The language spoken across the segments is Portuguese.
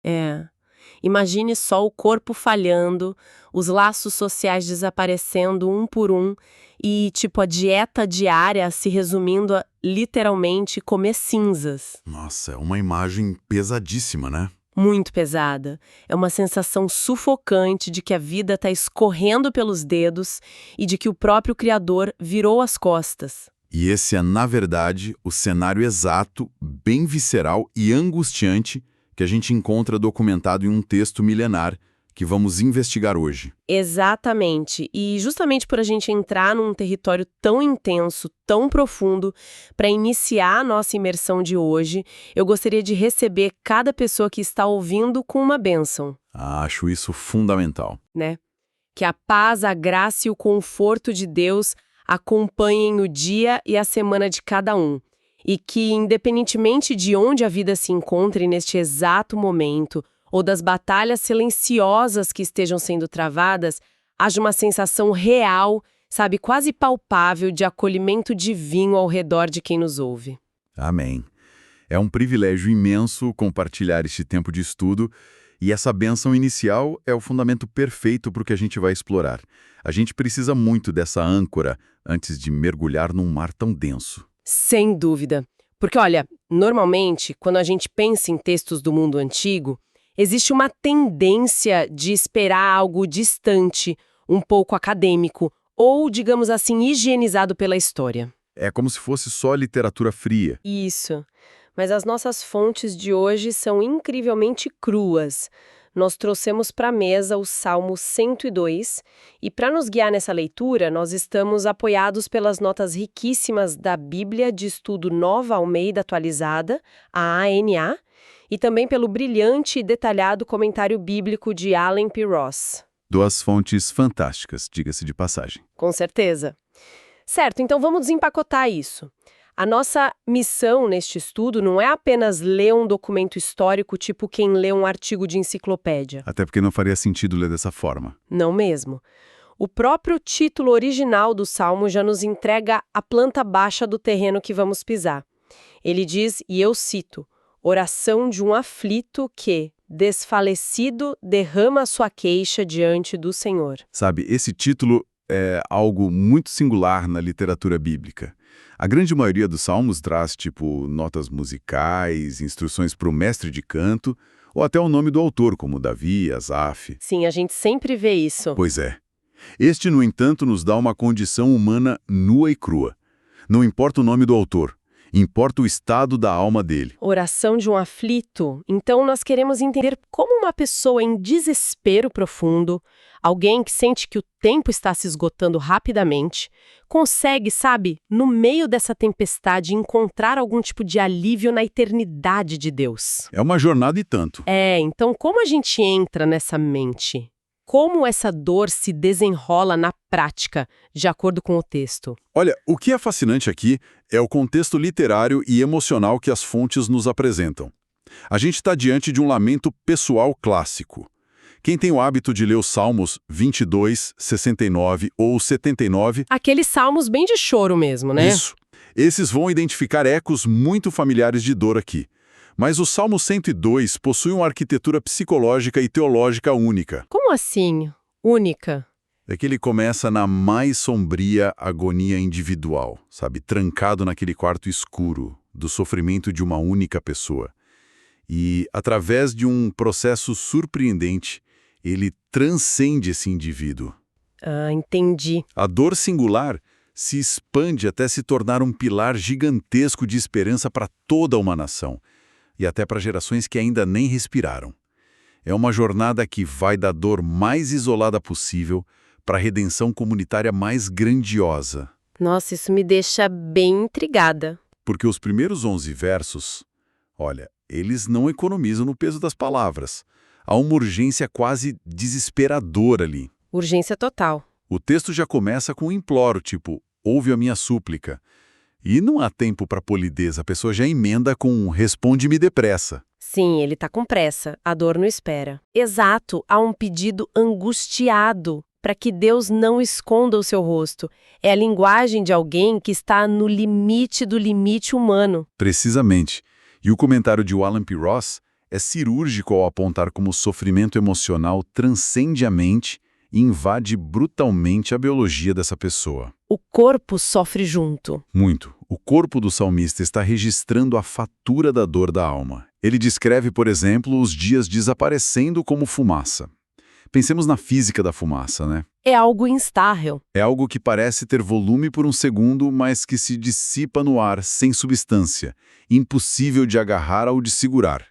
É. Imagine só o corpo falhando, os laços sociais desaparecendo um por um e, tipo, a dieta diária se resumindo a, literalmente, comer cinzas. Nossa, é uma imagem pesadíssima, né? Muito pesada. É uma sensação sufocante de que a vida está escorrendo pelos dedos e de que o próprio Criador virou as costas. E esse é, na verdade, o cenário exato, bem visceral e angustiante que a gente encontra documentado em um texto milenar que vamos investigar hoje. Exatamente. E justamente por a gente entrar num território tão intenso, tão profundo, para iniciar a nossa imersão de hoje, eu gostaria de receber cada pessoa que está ouvindo com uma bênção, Acho isso fundamental. né? Que a paz, a graça e o conforto de Deus acompanhem o dia e a semana de cada um. E que, independentemente de onde a vida se encontre neste exato momento, ou das batalhas silenciosas que estejam sendo travadas, haja uma sensação real, sabe, quase palpável de acolhimento divino ao redor de quem nos ouve. Amém. É um privilégio imenso compartilhar este tempo de estudo e essa bênção inicial é o fundamento perfeito para o que a gente vai explorar. A gente precisa muito dessa âncora antes de mergulhar num mar tão denso. Sem dúvida. Porque, olha, normalmente, quando a gente pensa em textos do mundo antigo, existe uma tendência de esperar algo distante, um pouco acadêmico, ou, digamos assim, higienizado pela história. É como se fosse só literatura fria. Isso. Mas as nossas fontes de hoje são incrivelmente cruas. Nós trouxemos para a mesa o Salmo 102 e para nos guiar nessa leitura, nós estamos apoiados pelas notas riquíssimas da Bíblia de Estudo Nova Almeida Atualizada, a ANA, e também pelo brilhante e detalhado comentário bíblico de Allen P. Ross. Duas fontes fantásticas, diga-se de passagem. Com certeza. Certo, então vamos desempacotar isso. A nossa missão neste estudo não é apenas ler um documento histórico tipo quem lê um artigo de enciclopédia. Até porque não faria sentido ler dessa forma. Não mesmo. O próprio título original do Salmo já nos entrega a planta baixa do terreno que vamos pisar. Ele diz, e eu cito, oração de um aflito que, desfalecido, derrama sua queixa diante do Senhor. Sabe, esse título é algo muito singular na literatura bíblica. A grande maioria dos salmos traz, tipo, notas musicais, instruções para o mestre de canto, ou até o nome do autor, como Davi, Asaf. Sim, a gente sempre vê isso. Pois é. Este, no entanto, nos dá uma condição humana nua e crua. Não importa o nome do autor, importa o estado da alma dele. Oração de um aflito. Então, nós queremos entender como uma pessoa em desespero profundo, alguém que sente que o tempo está se esgotando rapidamente, consegue, sabe, no meio dessa tempestade, encontrar algum tipo de alívio na eternidade de Deus. É uma jornada e tanto. Então como a gente entra nessa mente? Como essa dor se desenrola na prática, de acordo com o texto? Olha, o que é fascinante aqui é o contexto literário e emocional que as fontes nos apresentam. A gente está diante de um lamento pessoal clássico. Quem tem o hábito de ler os Salmos 22, 69 ou 79... Aqueles salmos bem de choro mesmo, né? Isso. Esses vão identificar ecos muito familiares de dor aqui. Mas o Salmo 102 possui uma arquitetura psicológica e teológica única. Como assim? Única? É que ele começa na mais sombria agonia individual, sabe? Trancado naquele quarto escuro, do sofrimento de uma única pessoa. E, através de um processo surpreendente, ele transcende esse indivíduo. Ah, entendi. A dor singular se expande até se tornar um pilar gigantesco de esperança para toda uma nação, e até para gerações que ainda nem respiraram. É uma jornada que vai da dor mais isolada possível para a redenção comunitária mais grandiosa. Nossa, isso me deixa bem intrigada. Porque os primeiros 11 versos, olha, eles não economizam no peso das palavras. Há uma urgência quase desesperadora ali. Urgência total. O texto já começa com um imploro, tipo, ouve a minha súplica. E não há tempo para polidez, a pessoa já emenda com um responde-me depressa. Sim, ele tá com pressa, a dor não espera. Exato, há um pedido angustiado para que Deus não esconda o seu rosto. É a linguagem de alguém que está no limite do limite humano. Precisamente. E o comentário de Allen P. Ross é cirúrgico ao apontar como o sofrimento emocional transcende a mente e invade brutalmente a biologia dessa pessoa. O corpo sofre junto. Muito. O corpo do salmista está registrando a fatura da dor da alma. Ele descreve, por exemplo, os dias desaparecendo como fumaça. Pensemos na física da fumaça, né? É algo instável. É algo que parece ter volume por um segundo, mas que se dissipa no ar, sem substância, impossível de agarrar ou de segurar.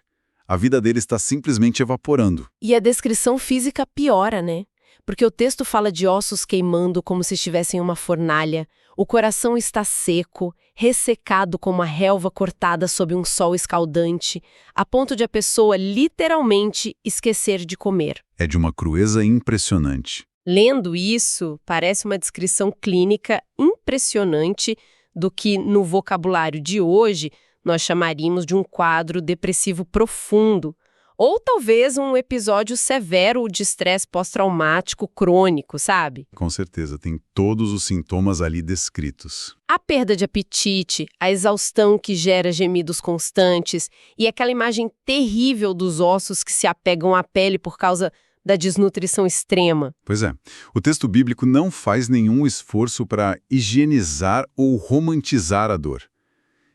A vida dele está simplesmente evaporando. E a descrição física piora, né? Porque o texto fala de ossos queimando como se estivessem em uma fornalha, o coração está seco, ressecado como a relva cortada sob um sol escaldante, a ponto de a pessoa literalmente esquecer de comer. É de uma crueza impressionante. Lendo isso, parece uma descrição clínica impressionante do que, no vocabulário de hoje, nós chamaríamos de um quadro depressivo profundo, ou talvez um episódio severo de estresse pós-traumático crônico, sabe? Com certeza, tem todos os sintomas ali descritos. A perda de apetite, a exaustão que gera gemidos constantes e aquela imagem terrível dos ossos que se apegam à pele por causa da desnutrição extrema. Pois é, o texto bíblico não faz nenhum esforço para higienizar ou romantizar a dor.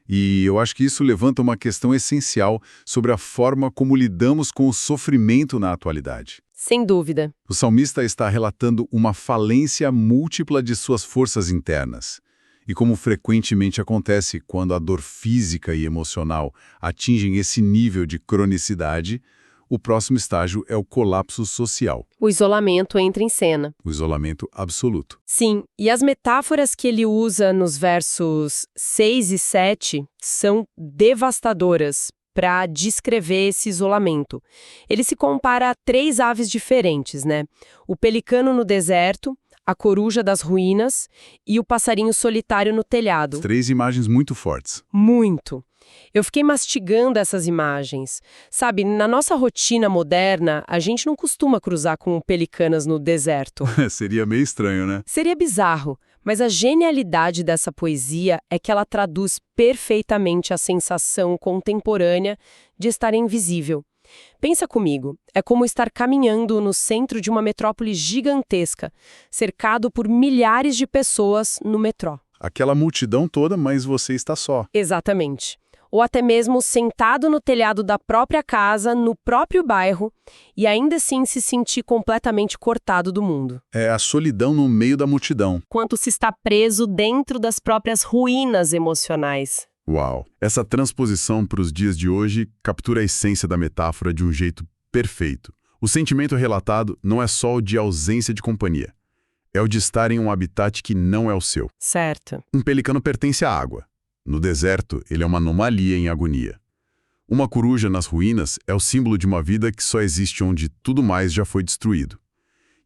E eu acho que isso levanta uma questão essencial sobre a forma como lidamos com o sofrimento na atualidade. Sem dúvida. O salmista está relatando uma falência múltipla de suas forças internas. E como frequentemente acontece quando a dor física e emocional atingem esse nível de cronicidade, o próximo estágio é o colapso social. O isolamento entra em cena. O isolamento absoluto. Sim, e as metáforas que ele usa nos versos 6 e 7 são devastadoras para descrever esse isolamento. Ele se compara a 3 aves diferentes, né? O pelicano no deserto, a coruja das ruínas e o passarinho solitário no telhado. 3 imagens muito fortes. Muito. Eu fiquei mastigando essas imagens. Sabe, na nossa rotina moderna, a gente não costuma cruzar com pelicanas no deserto. Seria meio estranho, né? Seria bizarro, mas a genialidade dessa poesia é que ela traduz perfeitamente a sensação contemporânea de estar invisível. Pensa comigo, é como estar caminhando no centro de uma metrópole gigantesca, cercado por milhares de pessoas no metrô. Aquela multidão toda, mas você está só. Exatamente. Ou até mesmo sentado no telhado da própria casa, no próprio bairro, e ainda assim se sentir completamente cortado do mundo. É a solidão no meio da multidão. Quanto se está preso dentro das próprias ruínas emocionais. Uau! Essa transposição para os dias de hoje captura a essência da metáfora de um jeito perfeito. O sentimento relatado não é só o de ausência de companhia. É o de estar em um habitat que não é o seu. Certo. Um pelicano pertence à água. No deserto, ele é uma anomalia em agonia. Uma coruja nas ruínas é o símbolo de uma vida que só existe onde tudo mais já foi destruído.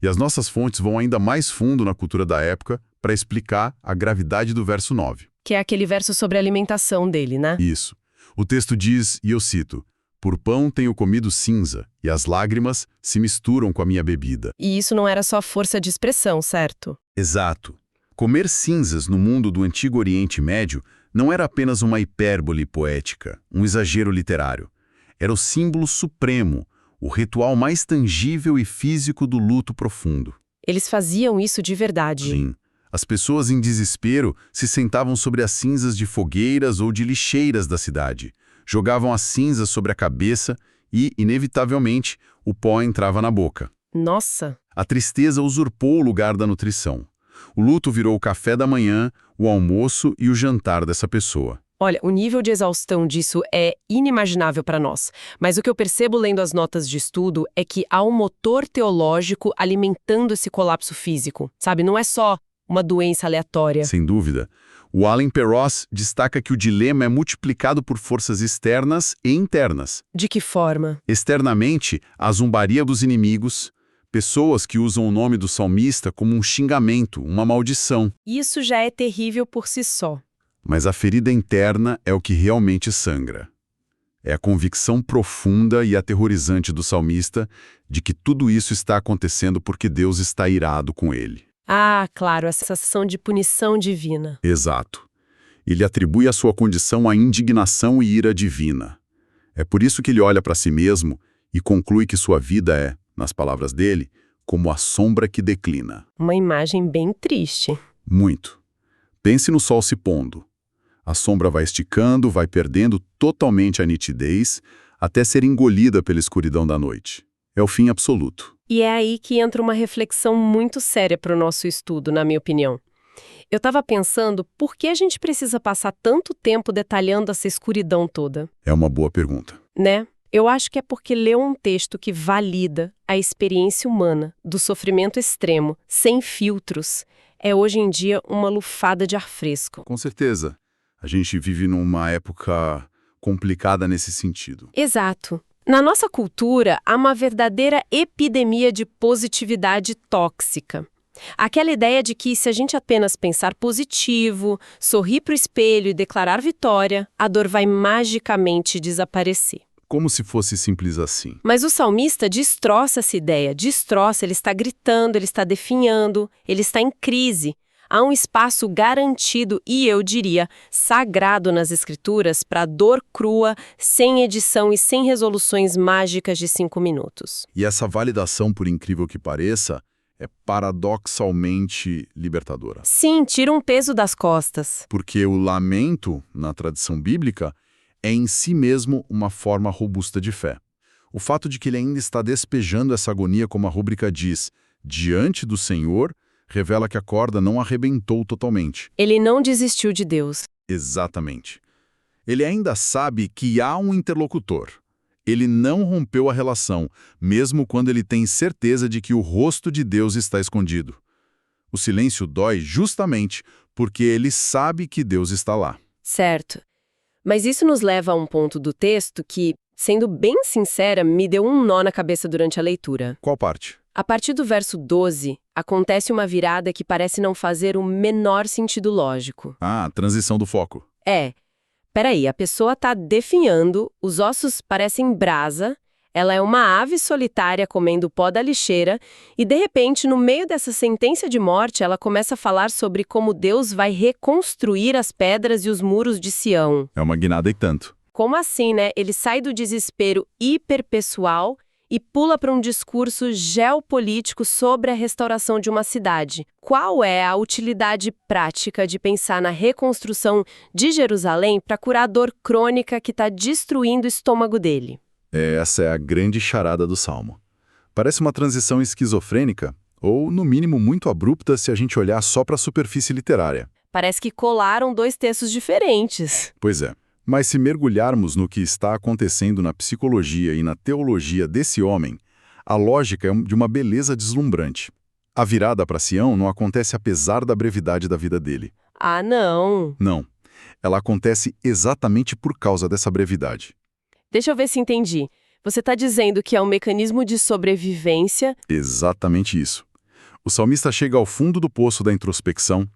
E as nossas fontes vão ainda mais fundo na cultura da época para explicar a gravidade do verso 9. Que é aquele verso sobre a alimentação dele, né? Isso. O texto diz, e eu cito, "Por pão tenho comido cinza, e as lágrimas se misturam com a minha bebida." E isso não era só força de expressão, certo? Exato. Comer cinzas no mundo do Antigo Oriente Médio não era apenas uma hipérbole poética, um exagero literário. Era o símbolo supremo, o ritual mais tangível e físico do luto profundo. Eles faziam isso de verdade. Sim. As pessoas em desespero se sentavam sobre as cinzas de fogueiras ou de lixeiras da cidade, jogavam as cinzas sobre a cabeça e, inevitavelmente, o pó entrava na boca. Nossa! A tristeza usurpou o lugar da nutrição. O luto virou o café da manhã, o almoço e o jantar dessa pessoa. Olha, o nível de exaustão disso é inimaginável para nós. Mas o que eu percebo lendo as notas de estudo é que há um motor teológico alimentando esse colapso físico. Sabe, não é só uma doença aleatória. Sem dúvida. O Alan Perroz destaca que o dilema é multiplicado por forças externas e internas. De que forma? Externamente, a zombaria dos inimigos, pessoas que usam o nome do salmista como um xingamento, uma maldição. Isso já é terrível por si só. Mas a ferida interna é o que realmente sangra. É a convicção profunda e aterrorizante do salmista de que tudo isso está acontecendo porque Deus está irado com ele. Ah, claro, a sensação de punição divina. Exato. Ele atribui a sua condição à indignação e ira divina. É por isso que ele olha para si mesmo e conclui que sua vida é, nas palavras dele, como a sombra que declina. Uma imagem bem triste. Muito. Pense no sol se pondo. A sombra vai esticando, vai perdendo totalmente a nitidez, até ser engolida pela escuridão da noite. É o fim absoluto. E é aí que entra uma reflexão muito séria para o nosso estudo, na minha opinião. Eu estava pensando por que a gente precisa passar tanto tempo detalhando essa escuridão toda, É uma boa pergunta. né? Eu acho que é porque ler um texto que valida a experiência humana do sofrimento extremo, sem filtros, é hoje em dia uma lufada de ar fresco. Com certeza. A gente vive numa época complicada nesse sentido. Exato. Na nossa cultura, há uma verdadeira epidemia de positividade tóxica. Aquela ideia de que se a gente apenas pensar positivo, sorrir para o espelho e declarar vitória, a dor vai magicamente desaparecer. Como se fosse simples assim. Mas o salmista destroça essa ideia, destroça, ele está gritando, ele está definhando, ele está em crise. Há um espaço garantido e, eu diria, sagrado nas escrituras para a dor crua, sem edição e sem resoluções mágicas de 5 minutos. E essa validação, por incrível que pareça, é paradoxalmente libertadora. Sim, tira um peso das costas. Porque o lamento, na tradição bíblica, é em si mesmo uma forma robusta de fé. O fato de que ele ainda está despejando essa agonia, como a rúbrica diz, diante do Senhor, revela que a corda não arrebentou totalmente. Ele não desistiu de Deus. Exatamente. Ele ainda sabe que há um interlocutor. Ele não rompeu a relação, mesmo quando ele tem certeza de que o rosto de Deus está escondido. O silêncio dói justamente porque ele sabe que Deus está lá. Certo. Mas isso nos leva a um ponto do texto que, sendo bem sincera, me deu um nó na cabeça durante a leitura. Qual parte? A partir do verso 12, acontece uma virada que parece não fazer o menor sentido lógico. Ah, transição do foco. Peraí, a pessoa tá definhando, os ossos parecem brasa, ela é uma ave solitária comendo pó da lixeira, e de repente, no meio dessa sentença de morte, ela começa a falar sobre como Deus vai reconstruir as pedras e os muros de Sião. É uma guinada e tanto. Como assim, né? Ele sai do desespero hiperpessoal e pula para um discurso geopolítico sobre a restauração de uma cidade. Qual é a utilidade prática de pensar na reconstrução de Jerusalém para curar a dor crônica que está destruindo o estômago dele? Essa é a grande charada do Salmo. Parece uma transição esquizofrênica, ou, no mínimo, muito abrupta se a gente olhar só para a superfície literária. Parece que colaram 2 textos diferentes. Pois é. Mas se mergulharmos no que está acontecendo na psicologia e na teologia desse homem, a lógica é de uma beleza deslumbrante. A virada para Sião não acontece apesar da brevidade da vida dele. Ah, não. Não. Ela acontece exatamente por causa dessa brevidade. Deixa eu ver se entendi. Você está dizendo que é um mecanismo de sobrevivência. Exatamente isso. O salmista chega ao fundo do poço da introspecção,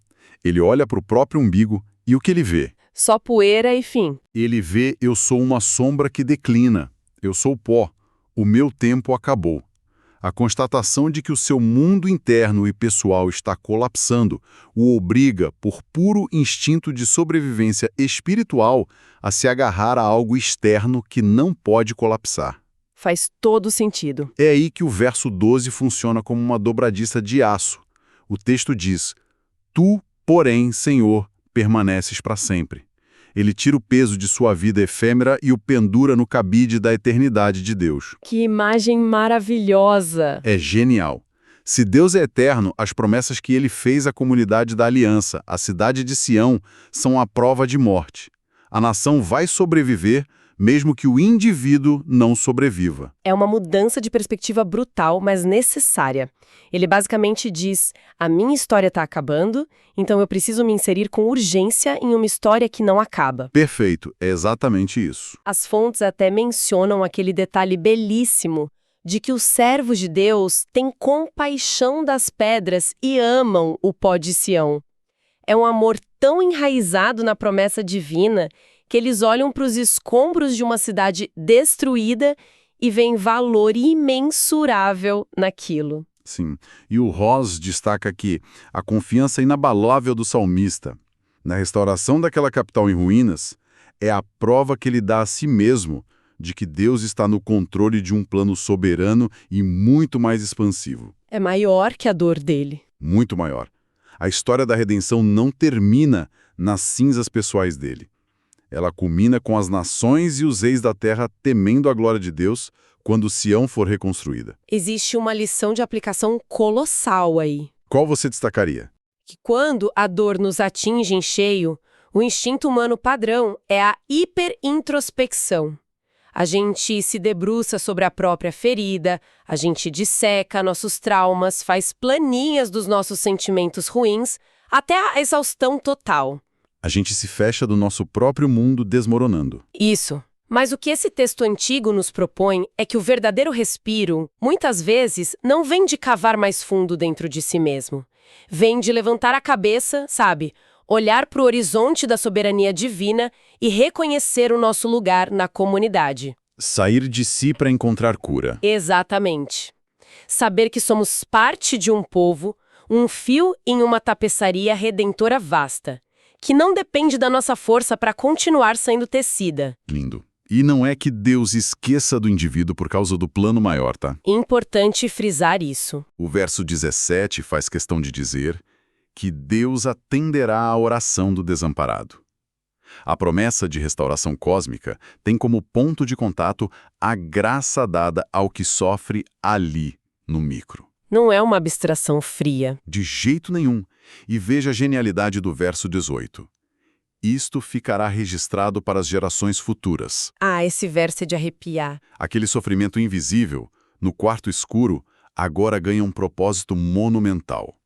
ele olha para o próprio umbigo e o que ele vê? Só poeira e fim. Ele vê: eu sou uma sombra que declina, eu sou pó, o meu tempo acabou. A constatação de que o seu mundo interno e pessoal está colapsando o obriga, por puro instinto de sobrevivência espiritual, a se agarrar a algo externo que não pode colapsar. Faz todo sentido. É aí que o verso 12 funciona como uma dobradiça de aço. O texto diz: Tu, porém, Senhor, permaneces para sempre. Ele tira o peso de sua vida efêmera e o pendura no cabide da eternidade de Deus. Que imagem maravilhosa! É genial. Se Deus é eterno, as promessas que ele fez à comunidade da aliança, a cidade de Sião, são a prova de morte. A nação vai sobreviver, mesmo que o indivíduo não sobreviva. É uma mudança de perspectiva brutal, mas necessária. Ele basicamente diz: a minha história está acabando, então eu preciso me inserir com urgência em uma história que não acaba. Perfeito, é exatamente isso. As fontes até mencionam aquele detalhe belíssimo de que os servos de Deus têm compaixão das pedras e amam o pó de Sião. É um amor tão enraizado na promessa divina que eles olham para os escombros de uma cidade destruída e veem valor imensurável naquilo. Sim, e o Ross destaca aqui a confiança inabalável do salmista na restauração daquela capital em ruínas é a prova que ele dá a si mesmo de que Deus está no controle de um plano soberano e muito mais expansivo. É maior que a dor dele. Muito maior. A história da redenção não termina nas cinzas pessoais dele. Ela culmina com as nações e os reis da terra temendo a glória de Deus quando Sião for reconstruída. Existe uma lição de aplicação colossal aí. Qual você destacaria? Que quando a dor nos atinge em cheio, o instinto humano padrão é a hiperintrospecção. A gente se debruça sobre a própria ferida, a gente disseca nossos traumas, faz planinhas dos nossos sentimentos ruins, até a exaustão total. A gente se fecha do nosso próprio mundo desmoronando. Isso. Mas o que esse texto antigo nos propõe é que o verdadeiro respiro, muitas vezes, não vem de cavar mais fundo dentro de si mesmo. Vem de levantar a cabeça, sabe? Olhar para o horizonte da soberania divina e reconhecer o nosso lugar na comunidade. Sair de si para encontrar cura. Exatamente. Saber que somos parte de um povo, um fio em uma tapeçaria redentora vasta, que não depende da nossa força para continuar sendo tecida. Lindo. E não é que Deus esqueça do indivíduo por causa do plano maior, tá? Importante frisar isso. O verso 17 faz questão de dizer que Deus atenderá à oração do desamparado. A promessa de restauração cósmica tem como ponto de contato a graça dada ao que sofre ali, no micro. Não é uma abstração fria. De jeito nenhum. E veja a genialidade do verso 18. Isto ficará registrado para as gerações futuras. Ah, esse verso é de arrepiar. Aquele sofrimento invisível, no quarto escuro, agora ganha um propósito monumental.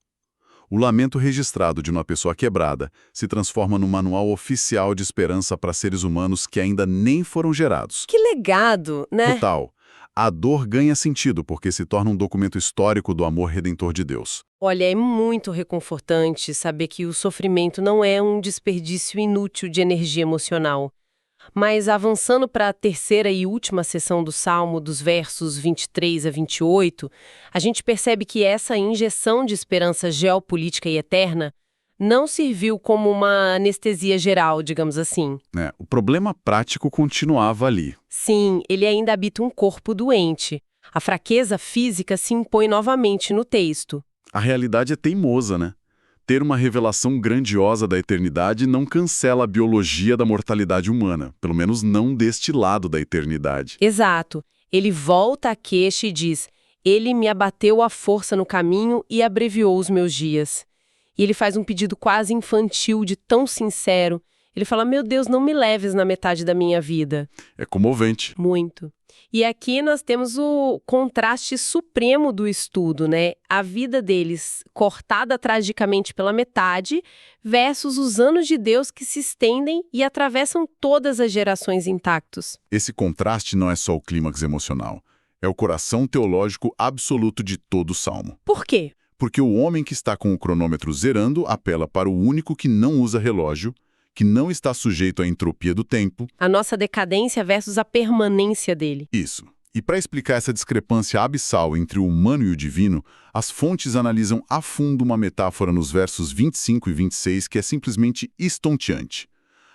O lamento registrado de uma pessoa quebrada se transforma no manual oficial de esperança para seres humanos que ainda nem foram gerados. Que legado, né? Total. A dor ganha sentido porque se torna um documento histórico do amor redentor de Deus. Olha, é muito reconfortante saber que o sofrimento não é um desperdício inútil de energia emocional. Mas avançando para a terceira e última seção do Salmo, dos versos 23 a 28, a gente percebe que essa injeção de esperança geopolítica e eterna não serviu como uma anestesia geral, digamos assim. O problema prático continuava ali. Sim, ele ainda habita um corpo doente. A fraqueza física se impõe novamente no texto. A realidade é teimosa, né? Ter uma revelação grandiosa da eternidade não cancela a biologia da mortalidade humana, pelo menos não deste lado da eternidade. Exato. Ele volta à queixa e diz: Ele me abateu à força no caminho e abreviou os meus dias. E ele faz um pedido quase infantil, de tão sincero. Ele fala: meu Deus, não me leves na metade da minha vida. É comovente. Muito. E aqui nós temos o contraste supremo do estudo, né? A vida deles cortada tragicamente pela metade versus os anos de Deus que se estendem e atravessam todas as gerações intactos. Esse contraste não é só o clímax emocional. É o coração teológico absoluto de todo o Salmo. Por quê? Porque o homem que está com o cronômetro zerando apela para o único que não usa relógio, que não está sujeito à entropia do tempo. A nossa decadência versus a permanência dele. Isso. E para explicar essa discrepância abissal entre o humano e o divino, as fontes analisam a fundo uma metáfora nos versos 25 e 26 que é simplesmente estonteante.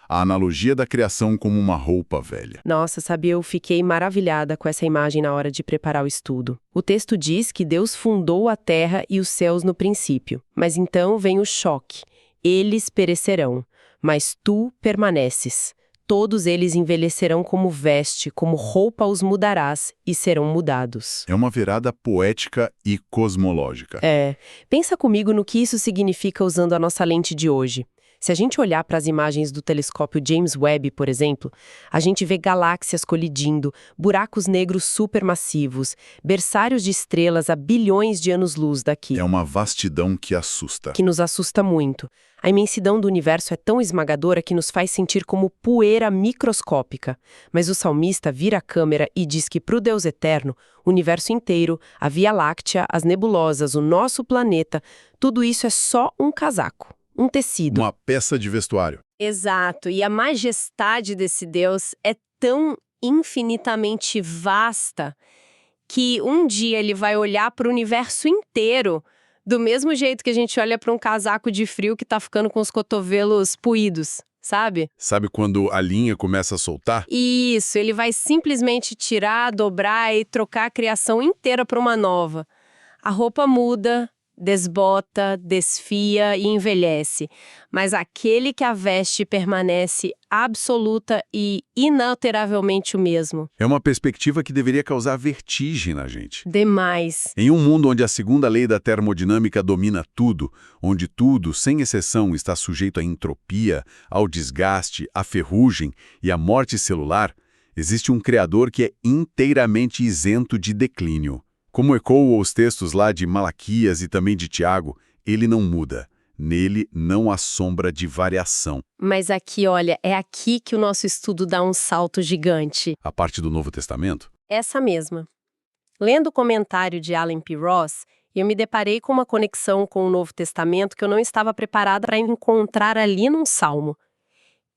A analogia da criação como uma roupa velha. Nossa, sabe, eu fiquei maravilhada com essa imagem na hora de preparar o estudo. O texto diz que Deus fundou a terra e os céus no princípio. Mas então vem o choque. Eles perecerão, mas tu permaneces. Todos eles envelhecerão como veste, como roupa os mudarás e serão mudados. É uma virada poética e cosmológica. Pensa comigo no que isso significa usando a nossa lente de hoje. Se a gente olhar para as imagens do telescópio James Webb, por exemplo, a gente vê galáxias colidindo, buracos negros supermassivos, berçários de estrelas a bilhões de anos-luz daqui. É uma vastidão que assusta. Que nos assusta muito. A imensidão do universo é tão esmagadora que nos faz sentir como poeira microscópica. Mas o salmista vira a câmera e diz que para o Deus eterno, o universo inteiro, a Via Láctea, as nebulosas, o nosso planeta, tudo isso é só um casaco. Um tecido. Uma peça de vestuário. Exato. E a majestade desse Deus é tão infinitamente vasta que um dia ele vai olhar para o universo inteiro do mesmo jeito que a gente olha para um casaco de frio que está ficando com os cotovelos puídos, sabe? Sabe quando a linha começa a soltar? Isso, ele vai simplesmente tirar, dobrar e trocar a criação inteira para uma nova. A roupa muda, desbota, desfia e envelhece, mas aquele que a veste permanece absoluta e inalteravelmente o mesmo. É uma perspectiva que deveria causar vertigem na gente. Demais. Em um mundo onde a segunda lei da termodinâmica domina tudo, onde tudo, sem exceção, está sujeito à entropia, ao desgaste, à ferrugem e à morte celular, existe um Criador que é inteiramente isento de declínio. Como ecoam os textos lá de Malaquias e também de Tiago, ele não muda. Nele não há sombra de variação. Mas aqui, olha, é aqui que o nosso estudo dá um salto gigante. A parte do Novo Testamento? Essa mesma. Lendo o comentário de Alan P. Ross, eu me deparei com uma conexão com o Novo Testamento que eu não estava preparada para encontrar ali num salmo.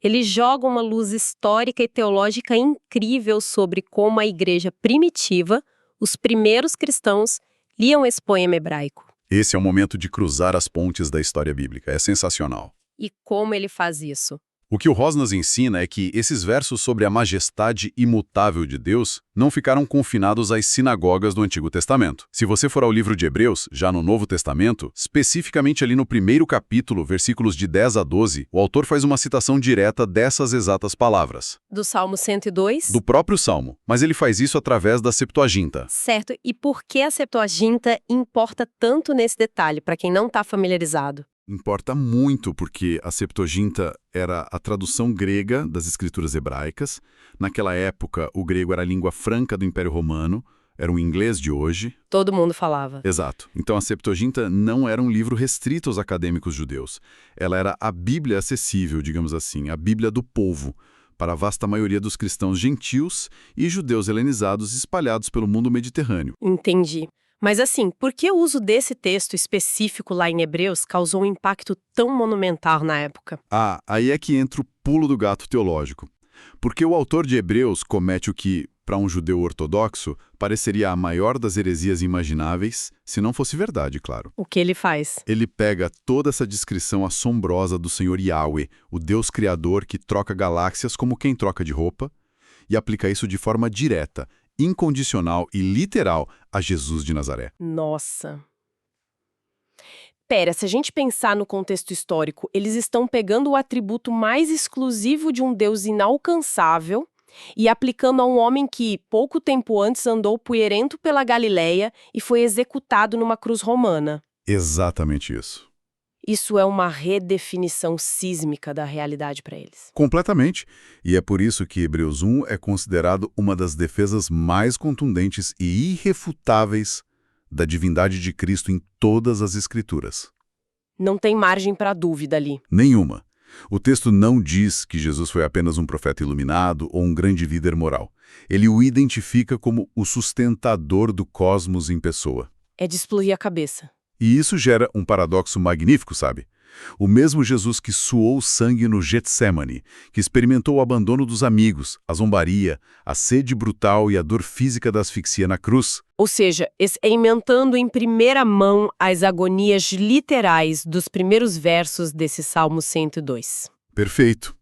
Ele joga uma luz histórica e teológica incrível sobre como a igreja primitiva, os primeiros cristãos, liam esse poema hebraico. Esse é o momento de cruzar as pontes da história bíblica. É sensacional. E como ele faz isso? O que o Ross nos ensina é que esses versos sobre a majestade imutável de Deus não ficaram confinados às sinagogas do Antigo Testamento. Se você for ao livro de Hebreus, já no Novo Testamento, especificamente ali no primeiro capítulo, versículos de 10 a 12, o autor faz uma citação direta dessas exatas palavras. Do Salmo 102? Do próprio Salmo, mas ele faz isso através da Septuaginta. Certo. E por que a Septuaginta importa tanto nesse detalhe, para quem não está familiarizado? Importa muito, porque a Septuaginta era a tradução grega das escrituras hebraicas. Naquela época, o grego era a língua franca do Império Romano, era o inglês de hoje. Todo mundo falava. Exato. Então a Septuaginta não era um livro restrito aos acadêmicos judeus. Ela era a Bíblia acessível, digamos assim, a Bíblia do povo, para a vasta maioria dos cristãos gentios e judeus helenizados espalhados pelo mundo mediterrâneo. Entendi. Mas assim, por que o uso desse texto específico lá em Hebreus causou um impacto tão monumental na época? Ah, aí é que entra o pulo do gato teológico. Porque o autor de Hebreus comete o que, para um judeu ortodoxo, pareceria a maior das heresias imagináveis, se não fosse verdade, claro. O que ele faz? Ele pega toda essa descrição assombrosa do Senhor Yahweh, o Deus Criador que troca galáxias como quem troca de roupa, e aplica isso de forma direta, incondicional e literal a Jesus de Nazaré. Nossa. Pera, se a gente pensar no contexto histórico, eles estão pegando o atributo mais exclusivo de um Deus inalcançável e aplicando a um homem que, pouco tempo antes, andou poeirento pela Galileia e foi executado numa cruz romana. Exatamente isso. Isso é uma redefinição sísmica da realidade para eles. Completamente. E é por isso que Hebreus 1 é considerado uma das defesas mais contundentes e irrefutáveis da divindade de Cristo em todas as Escrituras. Não tem margem para dúvida ali. Nenhuma. O texto não diz que Jesus foi apenas um profeta iluminado ou um grande líder moral. Ele o identifica como o sustentador do cosmos em pessoa. É de explodir a cabeça. E isso gera um paradoxo magnífico, sabe? O mesmo Jesus que suou sangue no Getsemane, que experimentou o abandono dos amigos, a zombaria, a sede brutal e a dor física da asfixia na cruz. Ou seja, experimentando em primeira mão as agonias literais dos primeiros versos desse Salmo 102. Perfeito.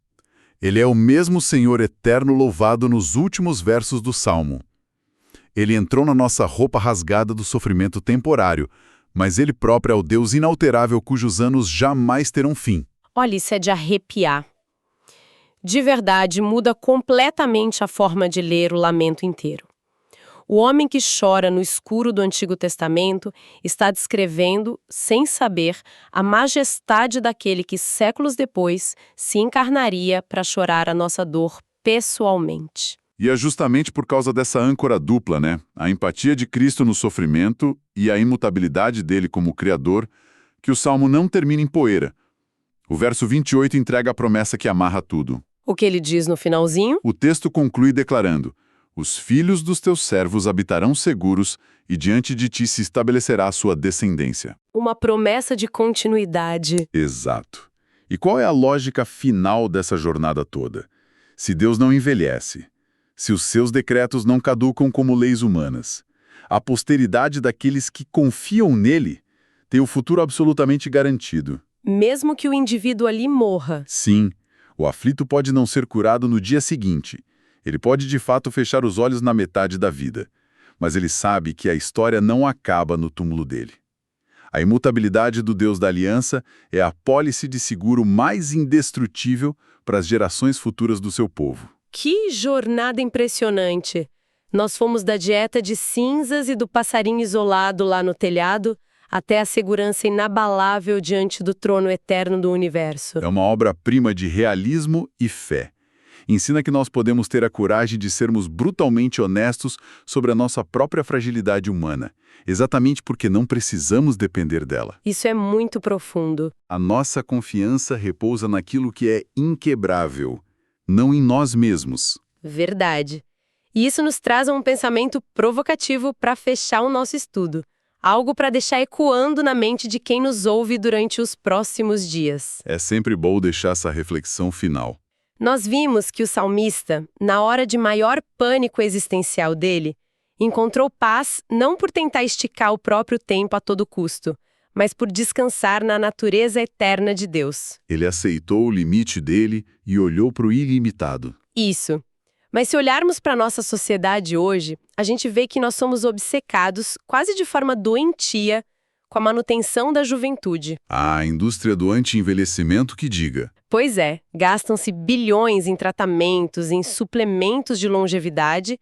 Ele é o mesmo Senhor eterno louvado nos últimos versos do Salmo. Ele entrou na nossa roupa rasgada do sofrimento temporário, mas ele próprio é o Deus inalterável cujos anos jamais terão fim. Olha, isso é de arrepiar. De verdade, muda completamente a forma de ler o lamento inteiro. O homem que chora no escuro do Antigo Testamento está descrevendo, sem saber, a majestade daquele que séculos depois se encarnaria para chorar a nossa dor pessoalmente. E é justamente por causa dessa âncora dupla, né? A empatia de Cristo no sofrimento e a imutabilidade dele como Criador, que o Salmo não termina em poeira. O verso 28 entrega a promessa que amarra tudo. O que ele diz no finalzinho? O texto conclui declarando: os filhos dos teus servos habitarão seguros e diante de ti se estabelecerá a sua descendência. Uma promessa de continuidade. Exato. E qual é a lógica final dessa jornada toda? Se Deus não envelhece, se os seus decretos não caducam como leis humanas, a posteridade daqueles que confiam nele tem o futuro absolutamente garantido. Mesmo que o indivíduo ali morra. Sim, O aflito pode não ser curado no dia seguinte. Ele pode de fato fechar os olhos na metade da vida. Mas ele sabe que a história não acaba no túmulo dele. A imutabilidade do Deus da Aliança é a pólice de seguro mais indestrutível para as gerações futuras do seu povo. Que jornada impressionante! Nós fomos da dieta de cinzas e do passarinho isolado lá no telhado até a segurança inabalável diante do trono eterno do universo. É uma obra-prima de realismo e fé. Ensina que nós podemos ter a coragem de sermos brutalmente honestos sobre a nossa própria fragilidade humana, exatamente porque não precisamos depender dela. Isso é muito profundo. A nossa confiança repousa naquilo que é inquebrável, não em nós mesmos. Verdade. E isso nos traz um pensamento provocativo para fechar o nosso estudo. Algo para deixar ecoando na mente de quem nos ouve durante os próximos dias. É sempre bom deixar essa reflexão final. Nós vimos que o salmista, na hora de maior pânico existencial dele, encontrou paz não por tentar esticar o próprio tempo a todo custo, mas por descansar na natureza eterna de Deus. Ele aceitou o limite dele e olhou para o ilimitado. Isso. Mas se olharmos para a nossa sociedade hoje, a gente vê que nós somos obcecados, quase de forma doentia, com a manutenção da juventude. A indústria do anti-envelhecimento que diga. Pois é, gastam-se bilhões em tratamentos, em suplementos de longevidade,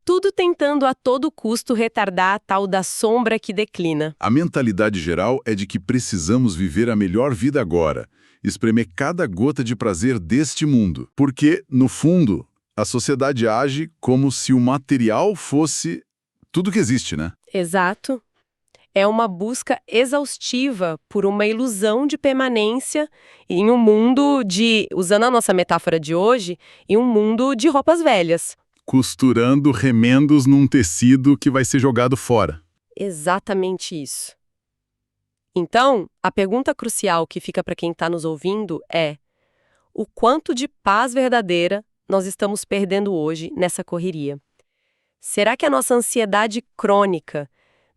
tudo tentando a todo custo retardar a tal da sombra que declina. A mentalidade geral é de que precisamos viver a melhor vida agora, espremer cada gota de prazer deste mundo. Porque, no fundo, a sociedade age como se o material fosse tudo que existe, né? Exato. É uma busca exaustiva por uma ilusão de permanência em um mundo de, usando a nossa metáfora de hoje, em um mundo de roupas velhas. Costurando remendos num tecido que vai ser jogado fora. Exatamente isso. Então, a pergunta crucial que fica para quem está nos ouvindo é: o quanto de paz verdadeira nós estamos perdendo hoje nessa correria? Será que a nossa ansiedade crônica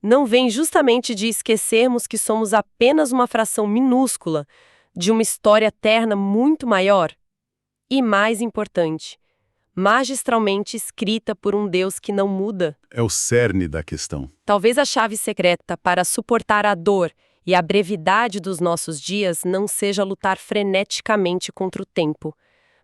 não vem justamente de esquecermos que somos apenas uma fração minúscula de uma história eterna muito maior? E mais importante, magistralmente escrita por um Deus que não muda? É o cerne da questão. Talvez a chave secreta para suportar a dor e a brevidade dos nossos dias não seja lutar freneticamente contra o tempo,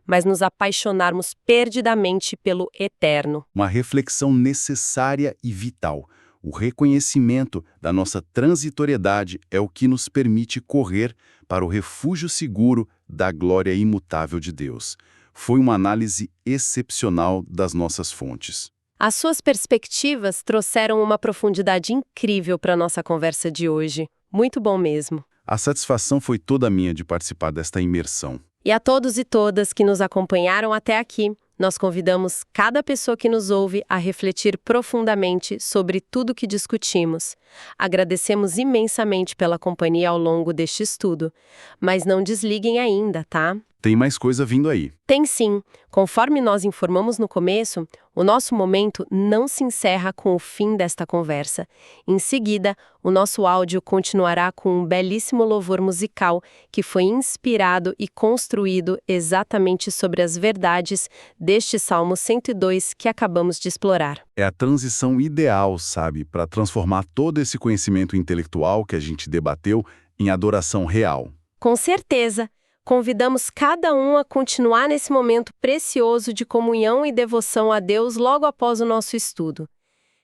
mas nos apaixonarmos perdidamente pelo eterno. Uma reflexão necessária e vital. O reconhecimento da nossa transitoriedade é o que nos permite correr para o refúgio seguro da glória imutável de Deus. Foi uma análise excepcional das nossas fontes. As suas perspectivas trouxeram uma profundidade incrível para a nossa conversa de hoje. Muito bom mesmo. A satisfação foi toda minha de participar desta imersão. E a todos e todas que nos acompanharam até aqui, nós convidamos cada pessoa que nos ouve a refletir profundamente sobre tudo que discutimos. Agradecemos imensamente pela companhia ao longo deste estudo. Mas não desliguem ainda, tá? Tem mais coisa vindo aí. Tem sim. Conforme nós informamos no começo, o nosso momento não se encerra com o fim desta conversa. Em seguida, o nosso áudio continuará com um belíssimo louvor musical que foi inspirado e construído exatamente sobre as verdades deste Salmo 102 que acabamos de explorar. É a transição ideal, sabe, para transformar todo esse conhecimento intelectual que a gente debateu em adoração real. Com certeza! Convidamos cada um a continuar nesse momento precioso de comunhão e devoção a Deus logo após o nosso estudo.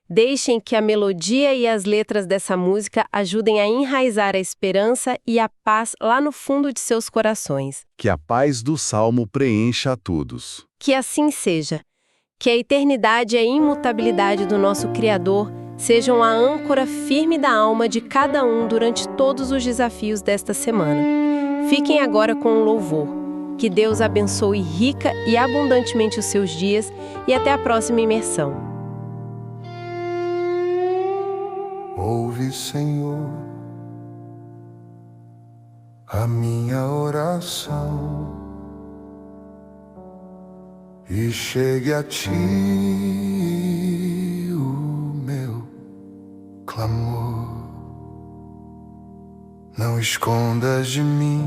Deixem que a melodia e as letras dessa música ajudem a enraizar a esperança e a paz lá no fundo de seus corações. Que a paz do Salmo preencha a todos. Que assim seja. Que a eternidade e a imutabilidade do nosso Criador sejam a âncora firme da alma de cada um durante todos os desafios desta semana. Fiquem agora com o louvor. Que Deus abençoe rica e abundantemente os seus dias e até a próxima imersão. Ouve, Senhor, a minha oração e chegue a ti o meu clamor. Não escondas de mim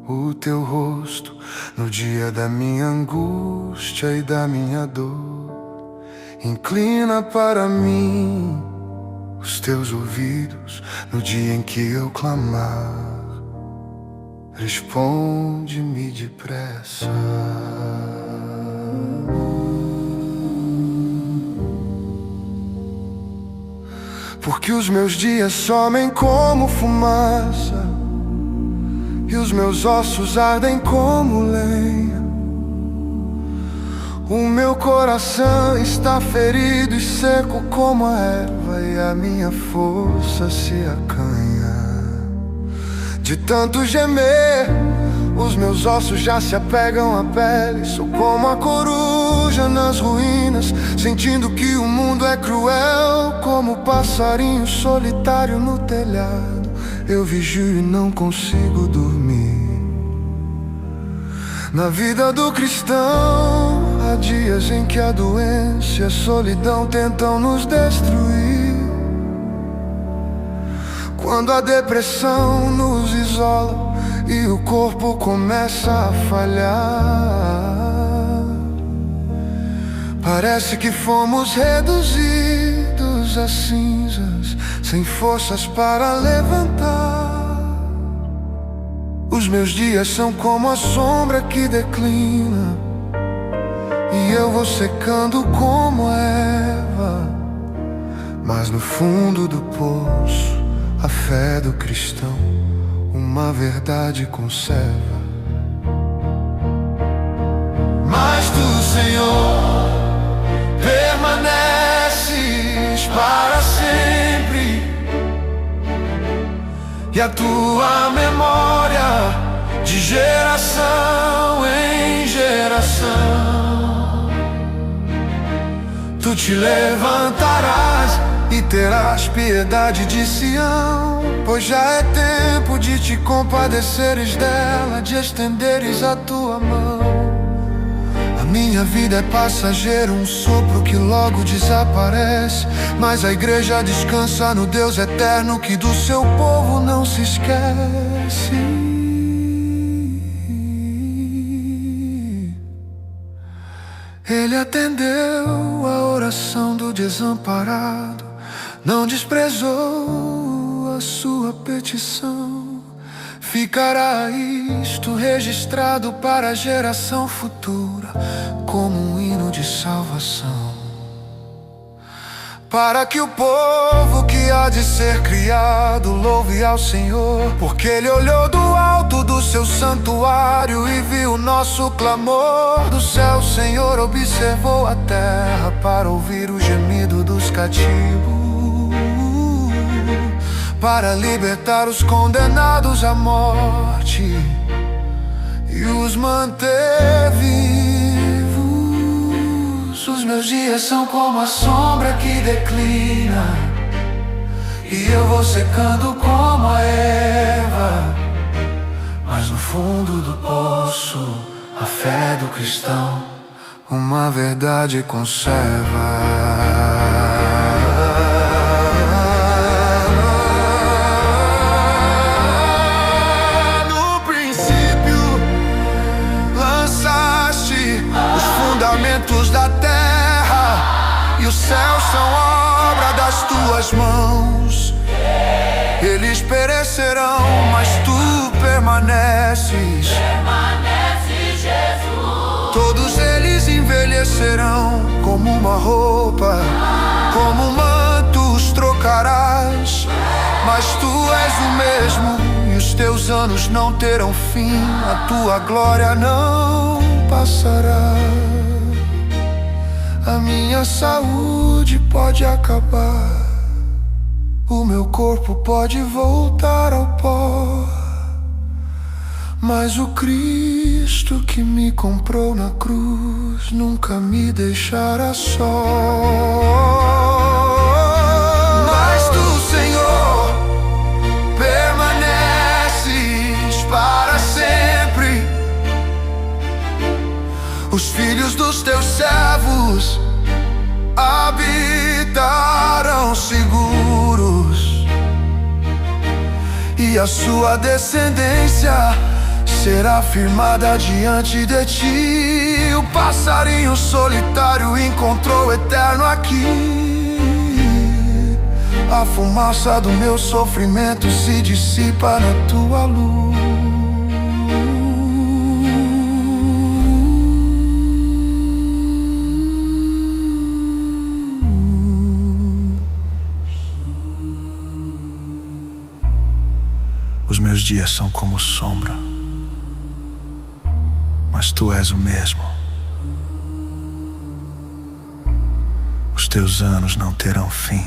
o teu rosto no dia da minha angústia e da minha dor. Inclina para mim os teus ouvidos no dia em que eu clamar. Responde-me depressa. Porque os meus dias somem como fumaça e os meus ossos ardem como lenha. O meu coração está ferido e seco como a erva, e a minha força se acanha. De tanto gemer, os meus ossos já se apegam à pele. Sou como a coruja nas ruínas, sentindo que o mundo é cruel. Como o passarinho solitário no telhado, eu vigio e não consigo dormir. Na vida do cristão, há dias em que a doença e a solidão tentam nos destruir. Quando a depressão nos isola e o corpo começa a falhar, parece que fomos reduzidos a cinzas, sem forças para levantar. Os meus dias são como a sombra que declina, e eu vou secando como a erva. Mas no fundo do poço, a fé do cristão uma verdade conserva. Mas tu, Senhor, permaneces para sempre, e a tua memória de geração em geração. Tu te levantarás e terás piedade de Sião, pois já é tempo de te compadeceres dela, de estenderes a tua mão. A minha vida é passageira, um sopro que logo desaparece, mas a igreja descansa no Deus eterno, que do seu povo não se esquece. Ele atendeu a oração do desamparado, não desprezou a sua petição. Ficará isto registrado para a geração futura, como um hino de salvação, para que o povo que há de ser criado louve ao Senhor, porque Ele olhou do alto do seu santuário e viu o nosso clamor. Do céu o Senhor observou a terra para ouvir o gemido dos cativos, para libertar os condenados à morte e os manter vivos. Os meus dias são como a sombra que declina, e eu vou secando como a erva. Mas no fundo do poço, a fé do cristão uma verdade conserva. Da terra e os céus são obra das tuas mãos. Eles perecerão, mas tu permaneces. Jesus. Todos eles envelhecerão como uma roupa, como um manto os trocarás. Mas tu és o mesmo e os teus anos não terão fim. A tua glória não passará. A minha saúde pode acabar, o meu corpo pode voltar ao pó, mas o Cristo que me comprou na cruz nunca me deixará só. Mas tu, Senhor, permaneces para sempre. Os filhos dos teus servos habitarão seguros, e a sua descendência será firmada diante de ti. O passarinho solitário encontrou o eterno aqui. A fumaça do meu sofrimento se dissipa na tua luz. Os meus dias são como sombra, mas tu és o mesmo. Os teus anos não terão fim.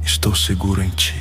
Estou seguro em ti.